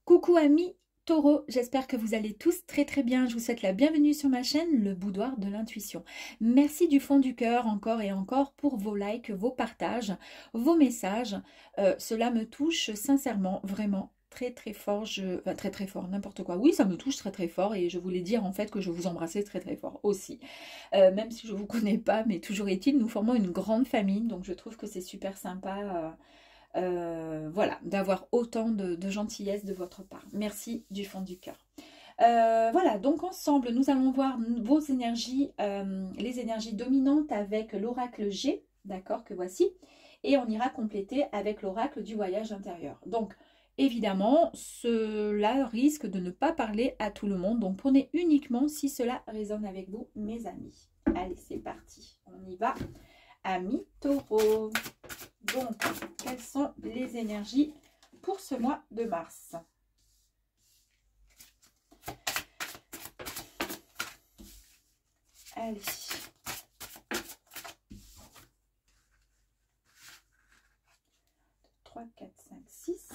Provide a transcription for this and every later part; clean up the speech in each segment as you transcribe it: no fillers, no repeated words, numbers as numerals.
Coucou amis Taureau, j'espère que vous allez tous très très bien. Je vous souhaite la bienvenue sur ma chaîne, le boudoir de l'intuition. Merci du fond du cœur encore et encore pour vos likes, vos partages, vos messages. Cela me touche sincèrement, vraiment très très fort. Enfin, très très fort, n'importe quoi. Oui, ça me touche très très fort et je voulais dire en fait que je vous embrassais très très fort aussi. Même si je ne vous connais pas, mais toujours est-il, nous formons une grande famille, donc je trouve que c'est super sympa. Voilà, d'avoir autant de gentillesse de votre part. Merci du fond du cœur. Voilà, donc ensemble, nous allons voir vos énergies, les énergies dominantes avec l'oracle G, d'accord, que voici. Et on ira compléter avec l'oracle du voyage intérieur. Donc, évidemment, cela risque de ne pas parler à tout le monde. Donc, prenez uniquement si cela résonne avec vous, mes amis. Allez, c'est parti. On y va. Amis Taureau. Donc, quelles sont les énergies pour ce mois de mars? Allez. Trois, quatre, cinq, six.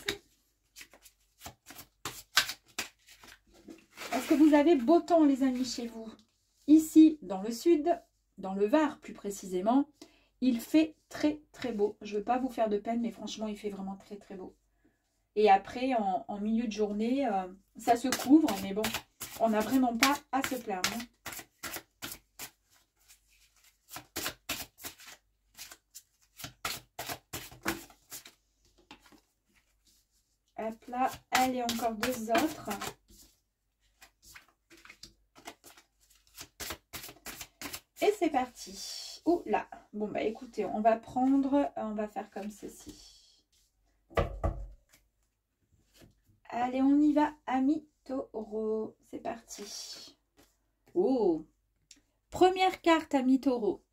Est-ce que vous avez beau temps, les amis, chez vous? Ici, dans le sud, dans le Var plus précisément, il fait très très beau. Je ne veux pas vous faire de peine, mais franchement, il fait vraiment très très beau. Et après, en milieu de journée, ça se couvre, mais bon, on n'a vraiment pas à se plaindre. Hop là, allez, encore deux autres. Et c'est parti. Ouh là. Bon, bah écoutez, on va faire comme ceci. Allez, on y va, amis Taureau. C'est parti. Oh, première carte, amis Taureau.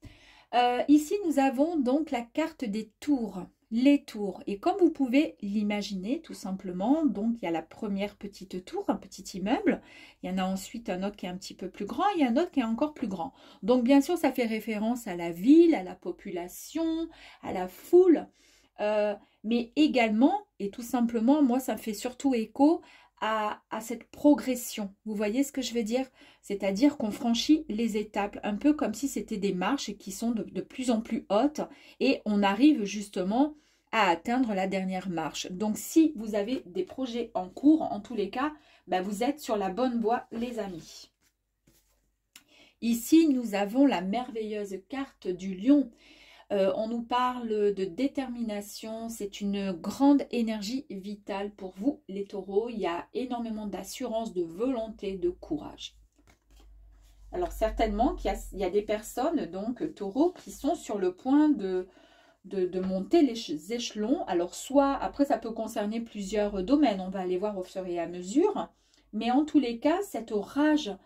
Ici, nous avons donc la carte des tours. Les tours. Et comme vous pouvez l'imaginer, tout simplement, donc il y a la première petite tour, un petit immeuble. Il y en a ensuite un autre qui est un petit peu plus grand. Il y a un autre qui est encore plus grand. Donc, bien sûr, ça fait référence à la ville, à la population, à la foule. Mais également, et tout simplement, moi, ça me fait surtout écho à cette progression. Vous voyez ce que je veux dire? C'est-à-dire qu'on franchit les étapes, un peu comme si c'était des marches qui sont de plus en plus hautes et on arrive justement à atteindre la dernière marche. Donc, si vous avez des projets en cours, en tous les cas, ben, vous êtes sur la bonne voie, les amis. Ici, nous avons la merveilleuse carte du lion. On nous parle de détermination, c'est une grande énergie vitale pour vous les taureaux. Il y a énormément d'assurance, de volonté, de courage. Alors certainement qu'il y a des personnes, donc taureaux, qui sont sur le point de monter les échelons. Alors soit, après ça peut concerner plusieurs domaines, on va aller voir au fur et à mesure. Mais en tous les cas, cette rage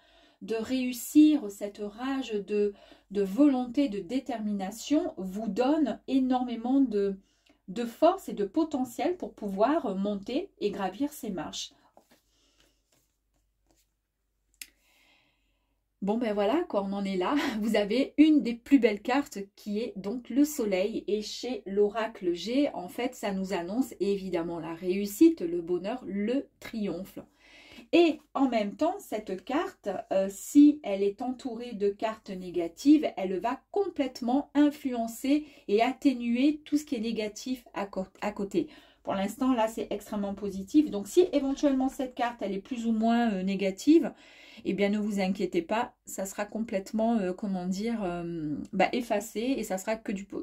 de réussir, cette rage de volonté, de détermination vous donne énormément de force et de potentiel pour pouvoir monter et gravir ces marches. Bon ben voilà, quoi, on en est là. Vous avez une des plus belles cartes qui est donc le soleil. Et chez l'oracle G, en fait, ça nous annonce évidemment la réussite, le bonheur, le triomphe. Et en même temps, cette carte, si elle est entourée de cartes négatives, elle va complètement influencer et atténuer tout ce qui est négatif à côté. Pour l'instant, là, c'est extrêmement positif. Donc, si éventuellement cette carte, elle est plus ou moins négative, eh bien, ne vous inquiétez pas, ça sera complètement, comment dire, effacé et ça sera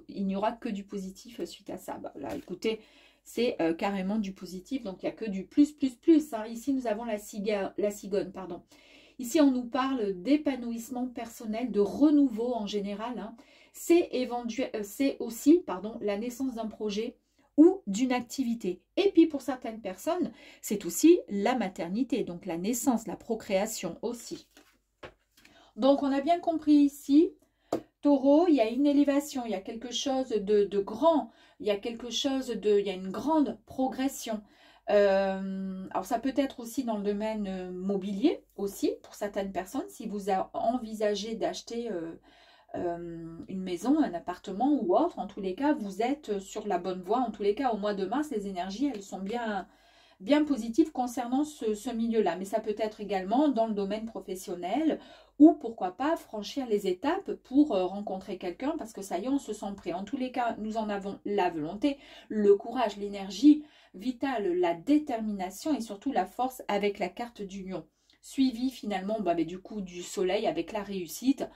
il n'y aura que du positif suite à ça. Bah, là, écoutez, c'est carrément du positif, donc il n'y a que du plus, plus, plus. Hein. Ici, nous avons la cigogne, pardon. Ici, on nous parle d'épanouissement personnel, de renouveau en général. Hein. C'est aussi la naissance d'un projet ou d'une activité. Et puis, pour certaines personnes, c'est aussi la maternité, donc la naissance, la procréation aussi. Donc, on a bien compris ici, Taureau, il y a une élévation, il y a quelque chose de grand, il y a il y a une grande progression. Alors ça peut être aussi dans le domaine mobilier aussi pour certaines personnes. Si vous envisagez d'acheter une maison, un appartement ou autre, en tous les cas, vous êtes sur la bonne voie. En tous les cas, au mois de mars, les énergies, elles sont bien bien positif concernant ce milieu-là. Mais ça peut être également dans le domaine professionnel ou pourquoi pas franchir les étapes pour rencontrer quelqu'un parce que ça y est, on se sent prêt. En tous les cas, nous en avons la volonté, le courage, l'énergie vitale, la détermination et surtout la force avec la carte du lion. Suivi finalement du coup du soleil avec la réussite.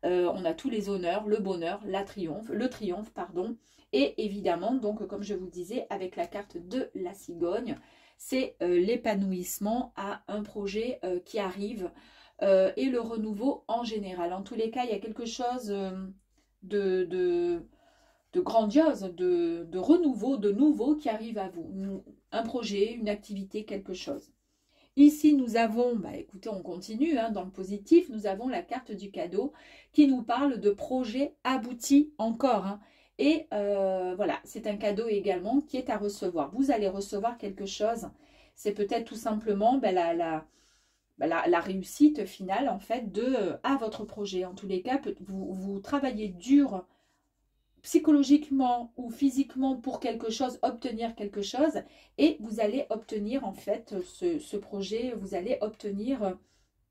On a tous les honneurs, le bonheur, le triomphe, pardon. Et évidemment, donc comme je vous disais, avec la carte de la cigogne, c'est l'épanouissement à un projet qui arrive et le renouveau en général. En tous les cas, il y a quelque chose de grandiose, de renouveau, de nouveau qui arrive à vous. Un projet, une activité, quelque chose. Ici, nous avons, écoutez, on continue dans le positif, nous avons la carte du cadeau qui nous parle de projets aboutis encore. Et voilà, c'est un cadeau également qui est à recevoir. Vous allez recevoir quelque chose. C'est peut-être tout simplement la réussite finale en fait à votre projet. En tous les cas, vous travaillez dur psychologiquement ou physiquement pour quelque chose, obtenir quelque chose et vous allez obtenir en fait ce projet, vous allez obtenir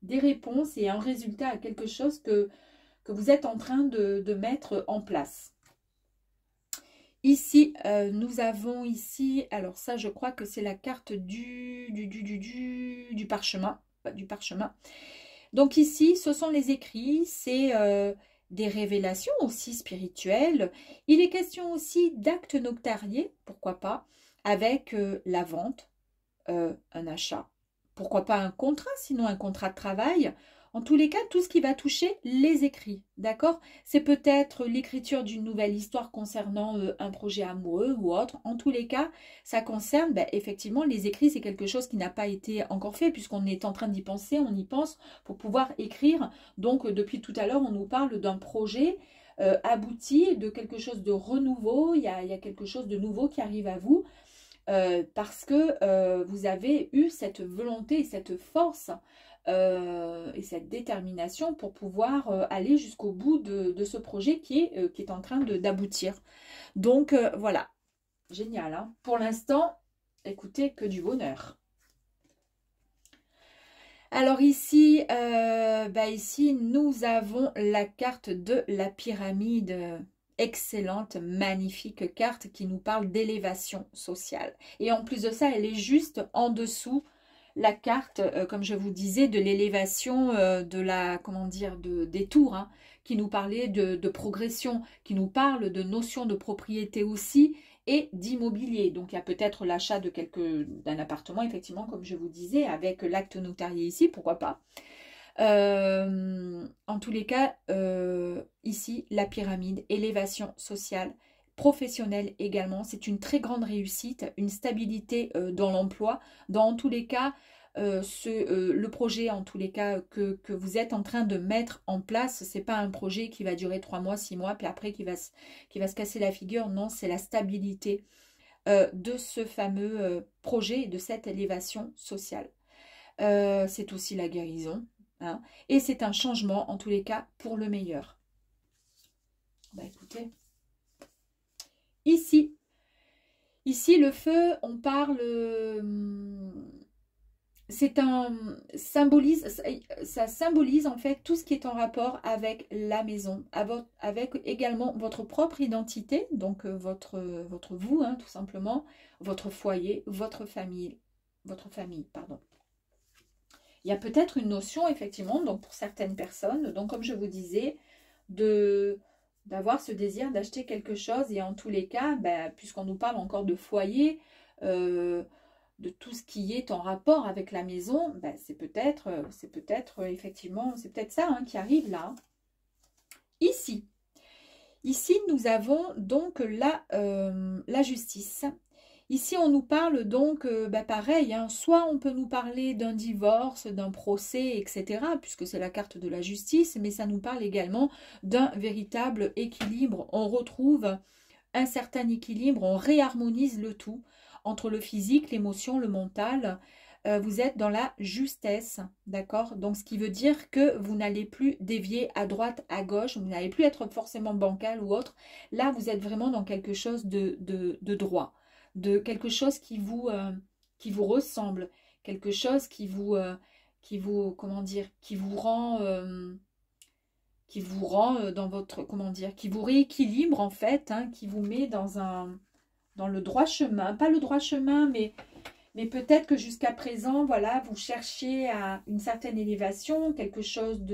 des réponses et un résultat à quelque chose que vous êtes en train de mettre en place. Ici, nous avons ici, alors ça je crois que c'est la carte du parchemin. Du parchemin. Donc ici, ce sont les écrits, c'est des révélations aussi spirituelles. Il est question aussi d'actes notariés, pourquoi pas, avec la vente, un achat, pourquoi pas un contrat, sinon un contrat de travail. En tous les cas, tout ce qui va toucher les écrits, d'accord? C'est peut-être l'écriture d'une nouvelle histoire concernant un projet amoureux ou autre. En tous les cas, ça concerne, effectivement, les écrits, c'est quelque chose qui n'a pas été encore fait puisqu'on est en train d'y penser, on y pense pour pouvoir écrire. Donc, depuis tout à l'heure, on nous parle d'un projet abouti, de quelque chose de renouveau. Il y a quelque chose de nouveau qui arrive à vous parce que vous avez eu cette volonté et cette force et cette détermination pour pouvoir aller jusqu'au bout de ce projet qui est en train d'aboutir. Donc voilà, génial. Hein, pour l'instant, écoutez, que du bonheur. Alors ici, ici, nous avons la carte de la pyramide. Excellente, magnifique carte qui nous parle d'élévation sociale. Et en plus de ça, elle est juste en dessous la carte, comme je vous disais, de l'élévation de la, comment dire, des tours, hein, qui nous parlait de progression, qui nous parle de notion de propriété aussi et d'immobilier. Donc il y a peut-être l'achat d'un appartement, effectivement, comme je vous disais, avec l'acte notarié ici, pourquoi pas. En tous les cas, ici, la pyramide, élévation sociale, professionnelle également, c'est une très grande réussite, une stabilité dans l'emploi. Dans tous les cas, le projet en tous les cas que vous êtes en train de mettre en place, c'est pas un projet qui va durer 3 mois, 6 mois, puis après qui va se casser la figure. Non, c'est la stabilité de ce fameux projet et de cette élévation sociale. C'est aussi la guérison. Hein, et c'est un changement, en tous les cas, pour le meilleur. Écoutez. Ici, le feu, on parle... ça symbolise en fait tout ce qui est en rapport avec la maison, avec également votre propre identité, donc votre vous, hein, tout simplement, votre foyer, votre famille, pardon. Il y a peut-être une notion, effectivement, donc pour certaines personnes, donc comme je vous disais, d'avoir ce désir d'acheter quelque chose. Et en tous les cas, puisqu'on nous parle encore de foyer, de tout ce qui est en rapport avec la maison, c'est peut-être effectivement, c'est peut-être ça qui arrive là. Ici, nous avons donc la justice. Ici, on nous parle donc, pareil, hein, soit on peut nous parler d'un divorce, d'un procès, etc., puisque c'est la carte de la justice, mais ça nous parle également d'un véritable équilibre. On retrouve un certain équilibre, on réharmonise le tout entre le physique, l'émotion, le mental. Vous êtes dans la justesse, d'accord? Donc, ce qui veut dire que vous n'allez plus dévier à droite, à gauche, vous n'allez plus être forcément bancal ou autre. Là, vous êtes vraiment dans quelque chose de droit, de quelque chose qui vous vous ressemble, quelque chose comment dire, qui vous rend dans votre, comment dire, qui vous rééquilibre en fait, hein, qui vous met dans le droit chemin, pas le droit chemin, mais peut-être que jusqu'à présent, voilà, vous cherchiez à une certaine élévation, quelque chose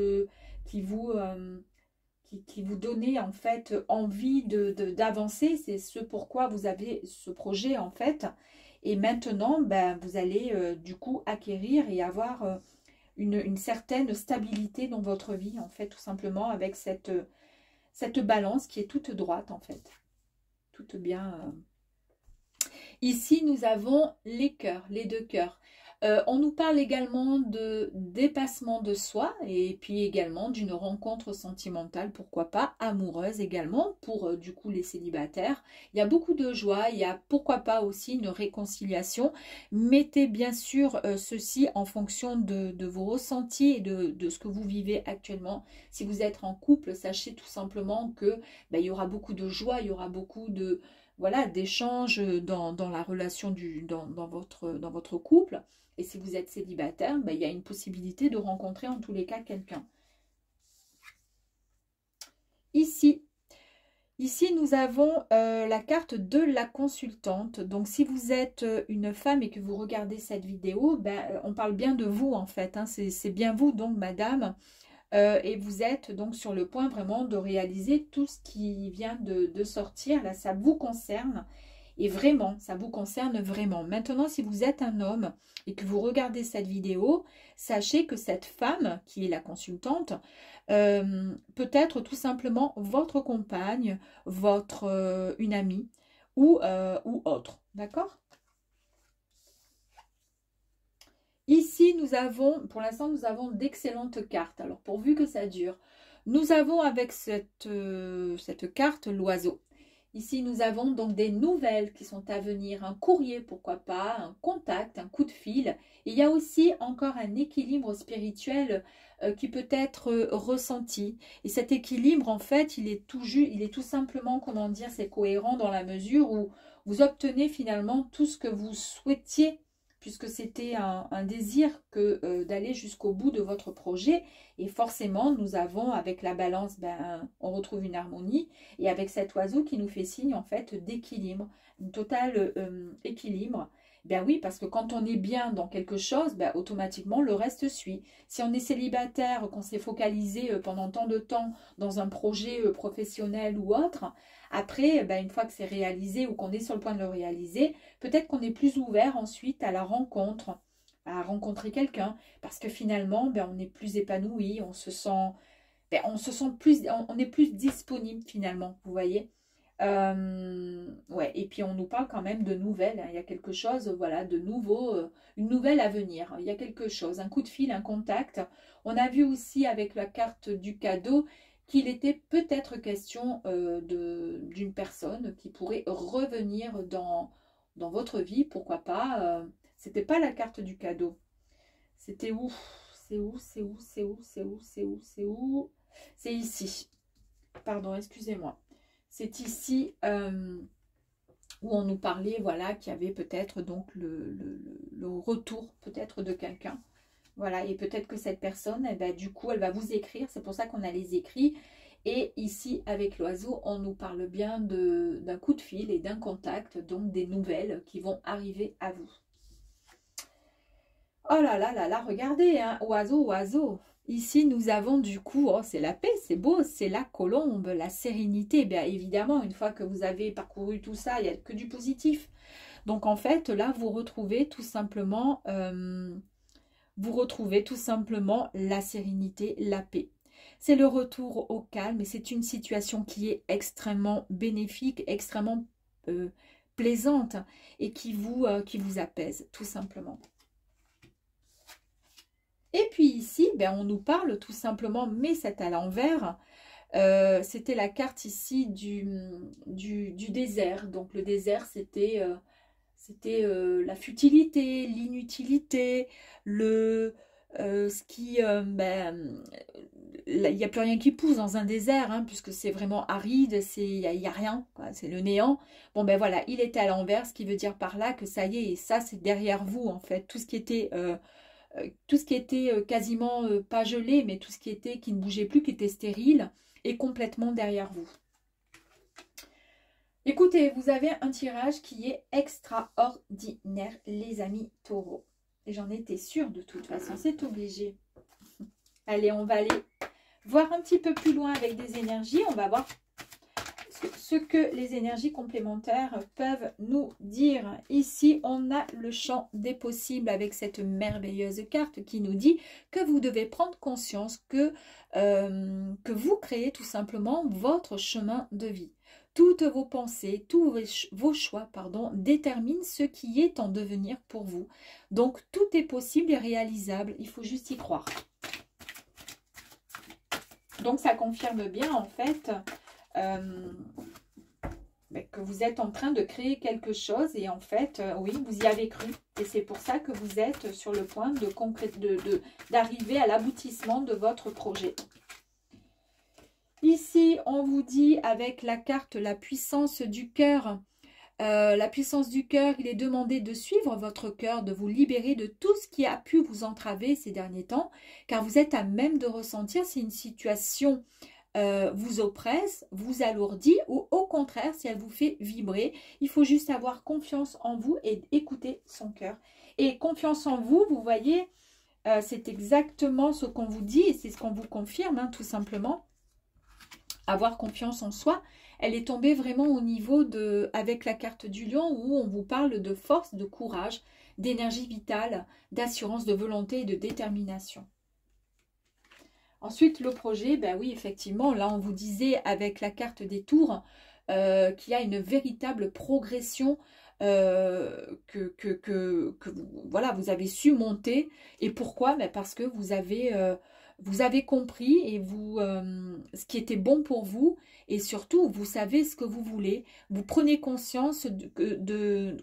qui vous donnait en fait envie d'avancer. C'est ce pourquoi vous avez ce projet en fait. Et maintenant, ben, vous allez du coup acquérir et avoir une certaine stabilité dans votre vie, en fait, tout simplement, avec cette balance qui est toute droite, en fait. Toute bien. Ici, nous avons les cœurs, les deux cœurs. On nous parle également de dépassement de soi et puis également d'une rencontre sentimentale, pourquoi pas, amoureuse également, pour du coup les célibataires. Il y a beaucoup de joie, il y a pourquoi pas aussi une réconciliation. Mettez bien sûr ceci en fonction de vos ressentis et de ce que vous vivez actuellement. Si vous êtes en couple, sachez tout simplement que il y aura beaucoup de joie, il y aura beaucoup de... Voilà, d'échanges dans la relation dans votre couple. Et si vous êtes célibataire, il y a une possibilité de rencontrer en tous les cas quelqu'un. Ici, nous avons la carte de la consultante. Donc, si vous êtes une femme et que vous regardez cette vidéo, on parle bien de vous en fait. Hein, c'est bien vous donc, madame. Et vous êtes donc sur le point vraiment de réaliser tout ce qui vient de sortir. Là, ça vous concerne. Et vraiment, ça vous concerne vraiment. Maintenant, si vous êtes un homme et que vous regardez cette vidéo, sachez que cette femme, qui est la consultante, peut être tout simplement votre compagne, une amie ou autre. D'accord ? Ici, nous avons, pour l'instant, nous avons d'excellentes cartes. Alors, pourvu que ça dure. Nous avons avec cette carte l'oiseau. Ici, nous avons donc des nouvelles qui sont à venir, un courrier, pourquoi pas, un contact, un coup de fil. Et il y a aussi encore un équilibre spirituel qui peut être ressenti. Et cet équilibre, en fait, il est tout simplement, comment dire, c'est cohérent dans la mesure où vous obtenez finalement tout ce que vous souhaitiez, puisque c'était un désir que d'aller jusqu'au bout de votre projet. Et forcément, nous avons, avec la balance, on retrouve une harmonie. Et avec cet oiseau qui nous fait signe, en fait, d'équilibre, un total équilibre. Oui, parce que quand on est bien dans quelque chose, automatiquement, le reste suit. Si on est célibataire, qu'on s'est focalisé pendant tant de temps dans un projet professionnel ou autre, après, une fois que c'est réalisé ou qu'on est sur le point de le réaliser, peut-être qu'on est plus ouvert ensuite à la rencontre, à rencontrer quelqu'un, parce que finalement, on est plus épanoui, on se sent plus, on est plus disponible finalement, vous voyez. Ouais, et puis on nous parle quand même de nouvelles, hein. Il y a quelque chose, voilà, de nouveau, une nouvelle à venir. Il y a quelque chose, un coup de fil, un contact. On a vu aussi avec la carte du cadeau qu'il était peut-être question d'une personne qui pourrait revenir dans votre vie, pourquoi pas. C'était pas la carte du cadeau. C'était où? C'est où? C'est où? C'est où? C'est où? C'est où? C'est où? C'est ici. Pardon, excusez-moi. C'est ici où on nous parlait, voilà, qu'il y avait peut-être donc le retour peut-être de quelqu'un. Voilà, et peut-être que cette personne, du coup, elle va vous écrire. C'est pour ça qu'on a les écrits. Et ici, avec l'oiseau, on nous parle bien d'un coup de fil et d'un contact, donc des nouvelles qui vont arriver à vous. Oh là là là là, regardez, hein, oiseau, oiseau. Ici, nous avons du coup, oh, c'est la paix, c'est beau, c'est la colombe, la sérénité. Bien évidemment, une fois que vous avez parcouru tout ça, il n'y a que du positif. Donc en fait, là, vous retrouvez tout simplement la sérénité, la paix. C'est le retour au calme et c'est une situation qui est extrêmement bénéfique, extrêmement plaisante et qui vous apaise tout simplement. Et puis ici, on nous parle tout simplement, mais c'est à l'envers. C'était la carte ici du désert. Donc le désert, c'était la futilité, l'inutilité, le ce qui, il n'y a plus rien qui pousse dans un désert, hein, puisque c'est vraiment aride, il y a rien, c'est le néant. Bon ben voilà, il était à l'envers, ce qui veut dire par là que ça y est, et ça c'est derrière vous en fait, tout ce qui était quasiment pas gelé, mais tout ce qui ne bougeait plus, qui était stérile, est complètement derrière vous. Écoutez, vous avez un tirage qui est extraordinaire, les amis taureaux. Et j'en étais sûre de toute façon, c'est obligé. Allez, on va aller voir un petit peu plus loin avec des énergies. On va voir ce que les énergies complémentaires peuvent nous dire. Ici, on a le champ des possibles avec cette merveilleuse carte qui nous dit que vous devez prendre conscience que vous créez tout simplement votre chemin de vie. Toutes vos pensées, tous vos choix, déterminent ce qui est en devenir pour vous. Donc, tout est possible et réalisable. Il faut juste y croire. Donc, ça confirme bien, en fait, que vous êtes en train de créer quelque chose. Et en fait, oui, vous y avez cru. Et c'est pour ça que vous êtes sur le point d'arriver à l'aboutissement de votre projet. Ici, on vous dit avec la carte la puissance du cœur. La puissance du cœur, il est demandé de suivre votre cœur, de vous libérer de tout ce qui a pu vous entraver ces derniers temps, car vous êtes à même de ressentir si une situation vous oppresse, vous alourdit ou au contraire, si elle vous fait vibrer. Il faut juste avoir confiance en vous et écouter son cœur. Et confiance en vous, vous voyez, c'est exactement ce qu'on vous dit et c'est ce qu'on vous confirme, hein, tout simplement. Avoir confiance en soi, elle est tombée vraiment au niveau avec la carte du lion où on vous parle de force, de courage, d'énergie vitale, d'assurance, de volonté et de détermination. Ensuite, le projet, ben oui, effectivement, là on vous disait avec la carte des tours qu'il y a une véritable progression voilà, vous avez su monter. Et pourquoi? Ben parce que vous avez compris et ce qui était bon pour vous et surtout vous savez ce que vous voulez. Vous prenez conscience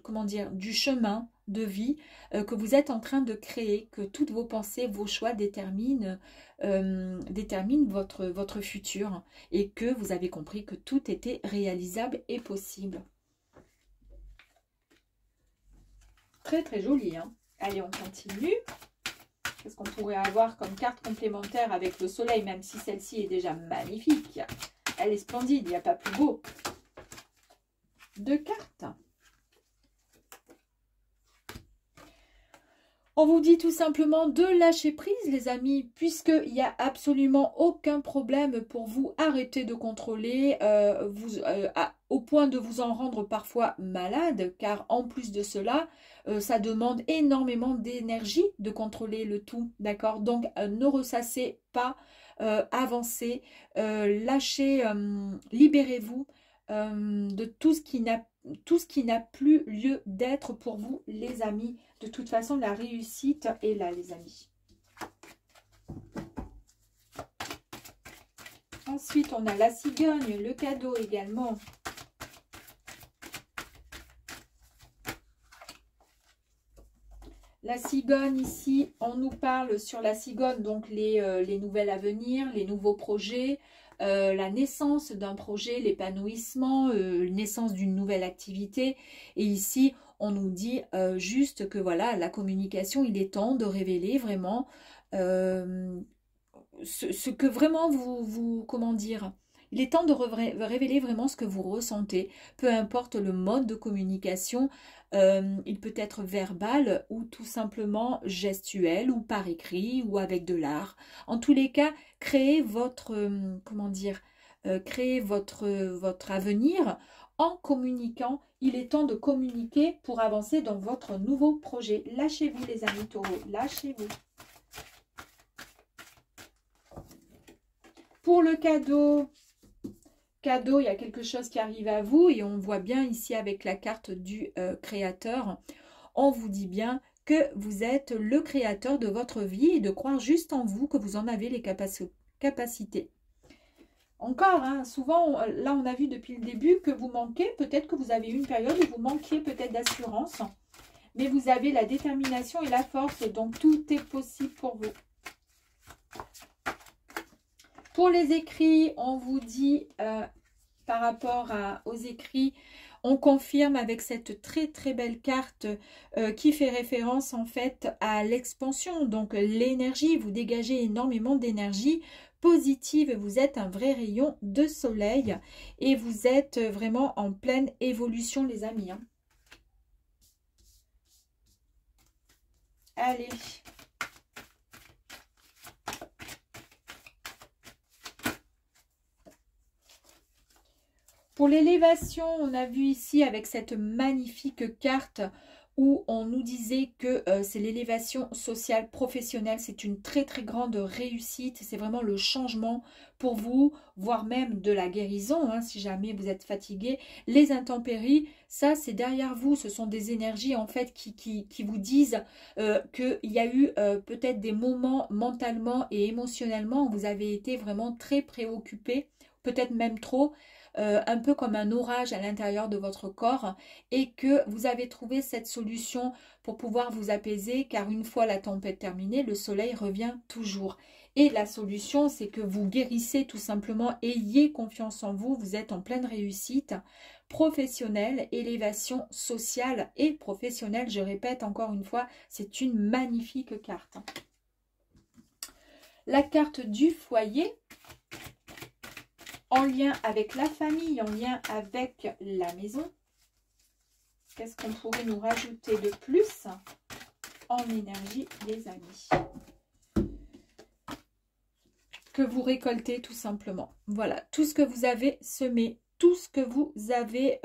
comment dire, du chemin de vie que vous êtes en train de créer, que toutes vos pensées, vos choix déterminent votre futur et que vous avez compris que tout était réalisable et possible. Très très joli, hein. Allez, on continue. Qu'est-ce qu'on pourrait avoir comme carte complémentaire avec le soleil, même si celle-ci est déjà magnifique. Elle est splendide, il n'y a pas plus beau. Deux cartes. On vous dit tout simplement de lâcher prise, les amis, puisqu'il n'y a absolument aucun problème pour vous. Arrêtez de contrôler, au point de vous en rendre parfois malade, car en plus de cela, ça demande énormément d'énergie de contrôler le tout, d'accord? Donc, ne ressassez pas, avancez, lâchez, libérez-vous de tout ce qui n'a plus lieu d'être pour vous, les amis. De toute façon, la réussite est là, les amis. Ensuite, on a la cigogne, le cadeau également. La cigogne, ici, on nous parle sur la cigogne, donc les nouvelles à venir, les nouveaux projets, la naissance d'un projet, l'épanouissement, naissance d'une nouvelle activité. Et ici, on nous dit juste que voilà, la communication, il est temps de révéler vraiment ce que vraiment comment dire, il est temps de révéler vraiment ce que vous ressentez, peu importe le mode de communication, il peut être verbal ou tout simplement gestuel ou par écrit ou avec de l'art. En tous les cas, créez votre, comment dire, créez votre avenir en communiquant. Il est temps de communiquer pour avancer dans votre nouveau projet. Lâchez-vous les amis taureaux, lâchez-vous. Pour le cadeau, il y a quelque chose qui arrive à vous et on voit bien ici avec la carte du créateur, on vous dit bien que vous êtes le créateur de votre vie et de croire juste en vous, que vous en avez les capacités. Encore, hein, souvent, là on a vu depuis le début que vous manquez, peut-être que vous avez eu une période où vous manquiez peut-être d'assurance. Mais vous avez la détermination et la force, donc tout est possible pour vous. Pour les écrits, on vous dit, par rapport aux écrits, on confirme avec cette très très belle carte qui fait référence en fait à l'expansion. Donc l'énergie, vous dégagez énormément d'énergie positive. Vous êtes un vrai rayon de soleil et vous êtes vraiment en pleine évolution les amis. Hein. Allez. Pour l'élévation, on a vu ici avec cette magnifique carte où on nous disait que c'est l'élévation sociale professionnelle. C'est une très très grande réussite. C'est vraiment le changement pour vous, voire même de la guérison. Hein, si jamais vous êtes fatigué. Les intempéries, ça c'est derrière vous. Ce sont des énergies en fait qui vous disent qu'il y a eu peut-être des moments mentalement et émotionnellement où vous avez été vraiment très préoccupé, peut-être même trop. Un peu comme un orage à l'intérieur de votre corps et que vous avez trouvé cette solution pour pouvoir vous apaiser car une fois la tempête terminée, le soleil revient toujours. Et la solution, c'est que vous guérissez tout simplement, ayez confiance en vous, vous êtes en pleine réussite professionnelle, élévation sociale et professionnelle. Je répète encore une fois, c'est une magnifique carte. La carte du foyer, en lien avec la famille, en lien avec la maison. Qu'est-ce qu'on pourrait nous rajouter de plus en énergie, les amis? Que vous récoltez tout simplement. Voilà, tout ce que vous avez semé, tout ce que vous avez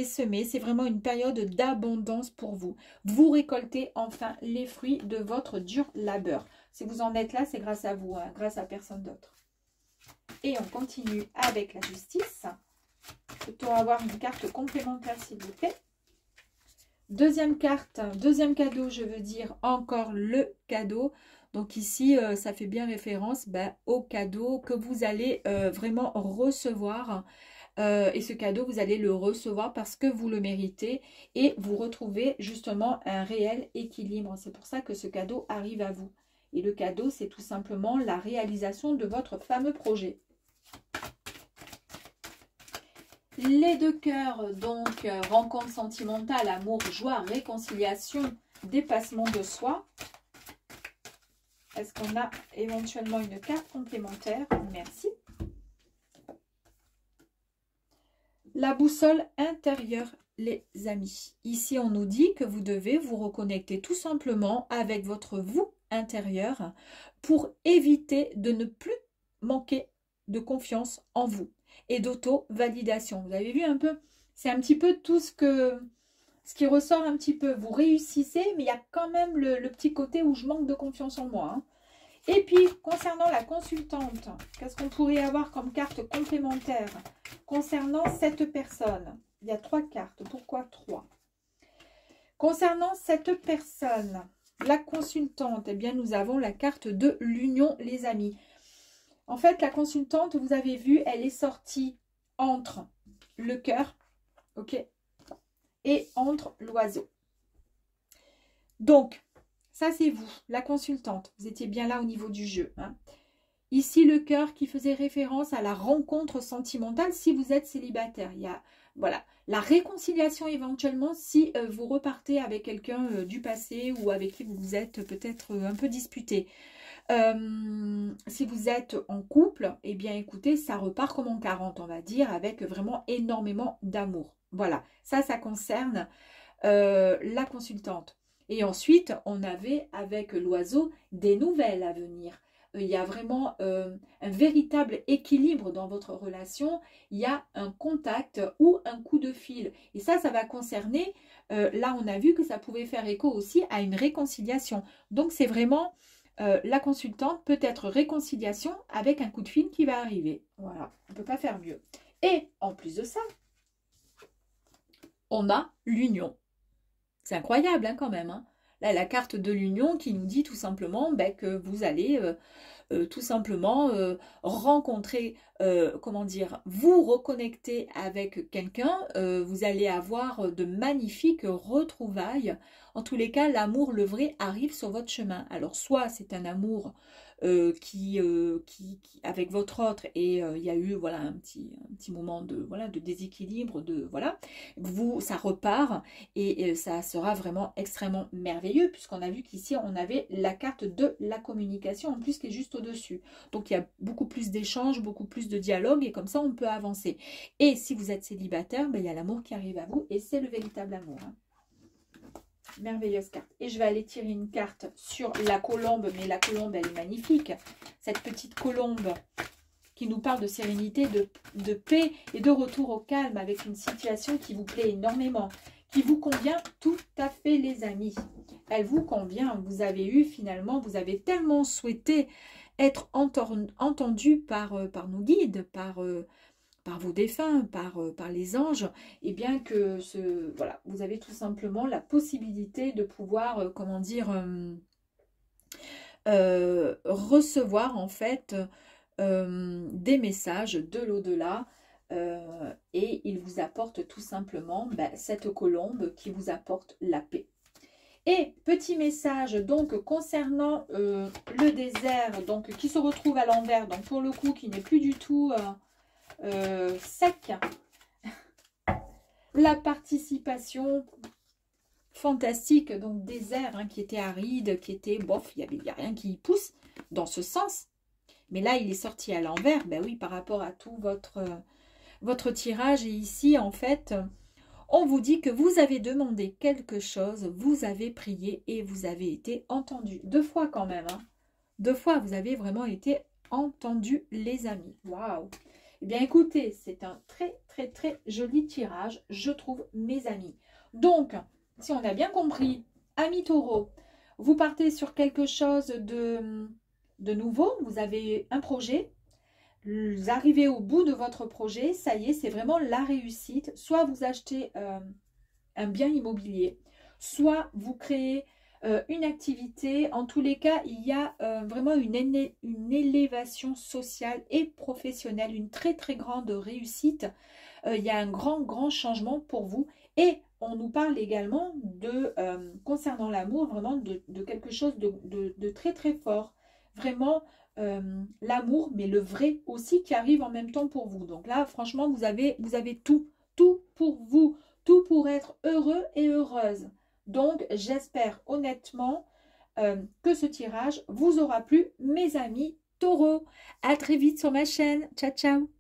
semé, c'est vraiment une période d'abondance pour vous. Vous récoltez enfin les fruits de votre dur labeur. Si vous en êtes là, c'est grâce à vous, hein, grâce à personne d'autre. Et on continue avec la justice. Peut-on avoir une carte complémentaire, s'il vous plaît? Deuxième carte, deuxième cadeau, je veux dire encore le cadeau. Donc ici, ça fait bien référence au cadeau que vous allez vraiment recevoir. Et ce cadeau, vous allez le recevoir parce que vous le méritez. Et vous retrouvez justement un réel équilibre. C'est pour ça que ce cadeau arrive à vous. Et le cadeau, c'est tout simplement la réalisation de votre fameux projet. Les deux cœurs, donc rencontre sentimentale, amour, joie, réconciliation, dépassement de soi. Est-ce qu'on a éventuellement une carte complémentaire? Merci. La boussole intérieure, les amis. Ici, on nous dit que vous devez vous reconnecter tout simplement avec votre vous intérieur pour éviter de ne plus manquer de confiance en vous et d'auto-validation. Vous avez vu un peu, c'est un petit peu tout ce qui ressort un petit peu. Vous réussissez, mais il y a quand même le petit côté où je manque de confiance en moi. Hein. Et puis, concernant la consultante, qu'est-ce qu'on pourrait avoir comme carte complémentaire concernant cette personne? Il y a 3 cartes. Pourquoi 3? Concernant cette personne, la consultante, eh bien, nous avons la carte de l'union, les amis. En fait, la consultante, vous avez vu, elle est sortie entre le cœur, ok, et entre l'oiseau. Donc, ça c'est vous, la consultante. Vous étiez bien là au niveau du jeu. Hein. Ici, le cœur qui faisait référence à la rencontre sentimentale si vous êtes célibataire. Il y a, voilà, la réconciliation éventuellement si vous repartez avec quelqu'un du passé ou avec qui vous vous êtes peut-être un peu disputé. Si vous êtes en couple, eh bien écoutez, ça repart comme en 40, on va dire, avec vraiment énormément d'amour. Voilà, ça concerne la consultante. Et ensuite, on avait avec l'oiseau des nouvelles à venir. Il y a vraiment un véritable équilibre dans votre relation. Il y a un contact ou un coup de fil. Et ça va concerner, là on a vu que ça pouvait faire écho aussi à une réconciliation. Donc c'est vraiment... la consultante peut être réconciliation avec un coup de fil qui va arriver. Voilà, on ne peut pas faire mieux. Et en plus de ça, on a l'union. C'est incroyable hein, quand même. Hein. Là, la carte de l'union qui nous dit tout simplement ben, que vous allez tout simplement rencontrer, comment dire, vous reconnecter avec quelqu'un, vous allez avoir de magnifiques retrouvailles. En tous les cas, l'amour, le vrai, arrive sur votre chemin. Alors, soit c'est un amour avec votre autre et il y a eu voilà un petit moment de voilà de déséquilibre, de voilà, ça repart et ça sera vraiment extrêmement merveilleux puisqu'on a vu qu'ici on avait la carte de la communication en plus qui est juste au-dessus. Donc il y a beaucoup plus d'échanges, beaucoup plus de dialogue et comme ça on peut avancer. Et si vous êtes célibataire, ben, il y a l'amour qui arrive à vous et c'est le véritable amour. Hein. Merveilleuse carte. Et je vais aller tirer une carte sur la colombe, mais la colombe, elle est magnifique. Cette petite colombe qui nous parle de sérénité, de paix et de retour au calme avec une situation qui vous plaît énormément, qui vous convient tout à fait, les amis. Elle vous convient. Vous avez eu finalement, vous avez tellement souhaité être entendu par nos guides, par vos défunts, par les anges, et bien que voilà, vous avez tout simplement la possibilité de pouvoir, comment dire, recevoir en fait des messages de l'au-delà et il vous apporte tout simplement cette colombe qui vous apporte la paix. Et petit message donc concernant le désert donc qui se retrouve à l'envers, donc pour le coup qui n'est plus du tout sec, la participation fantastique, donc désert hein, qui était aride, qui était bof, il n'y a rien qui pousse dans ce sens, mais là il est sorti à l'envers, ben oui, par rapport à tout votre tirage, et ici en fait on vous dit que vous avez demandé quelque chose, vous avez prié et vous avez été entendu, 2 fois quand même, hein. 2 fois vous avez vraiment été entendu, les amis. Waouh! Eh bien, écoutez, c'est un très, très, très joli tirage, je trouve, mes amis. Donc, si on a bien compris, amis taureaux, vous partez sur quelque chose de nouveau, vous avez un projet, vous arrivez au bout de votre projet, ça y est, c'est vraiment la réussite. Soit vous achetez un bien immobilier, soit vous créez une activité. En tous les cas, il y a vraiment une élévation sociale et professionnelle, une très très grande réussite. Il y a un grand changement pour vous. Et on nous parle également de, concernant l'amour, vraiment de quelque chose de très très fort. Vraiment l'amour, mais le vrai aussi qui arrive en même temps pour vous. Donc là, franchement, vous avez tout pour vous, tout pour être heureux et heureuse. Donc, j'espère honnêtement que ce tirage vous aura plu, mes amis taureaux. À très vite sur ma chaîne. Ciao, ciao.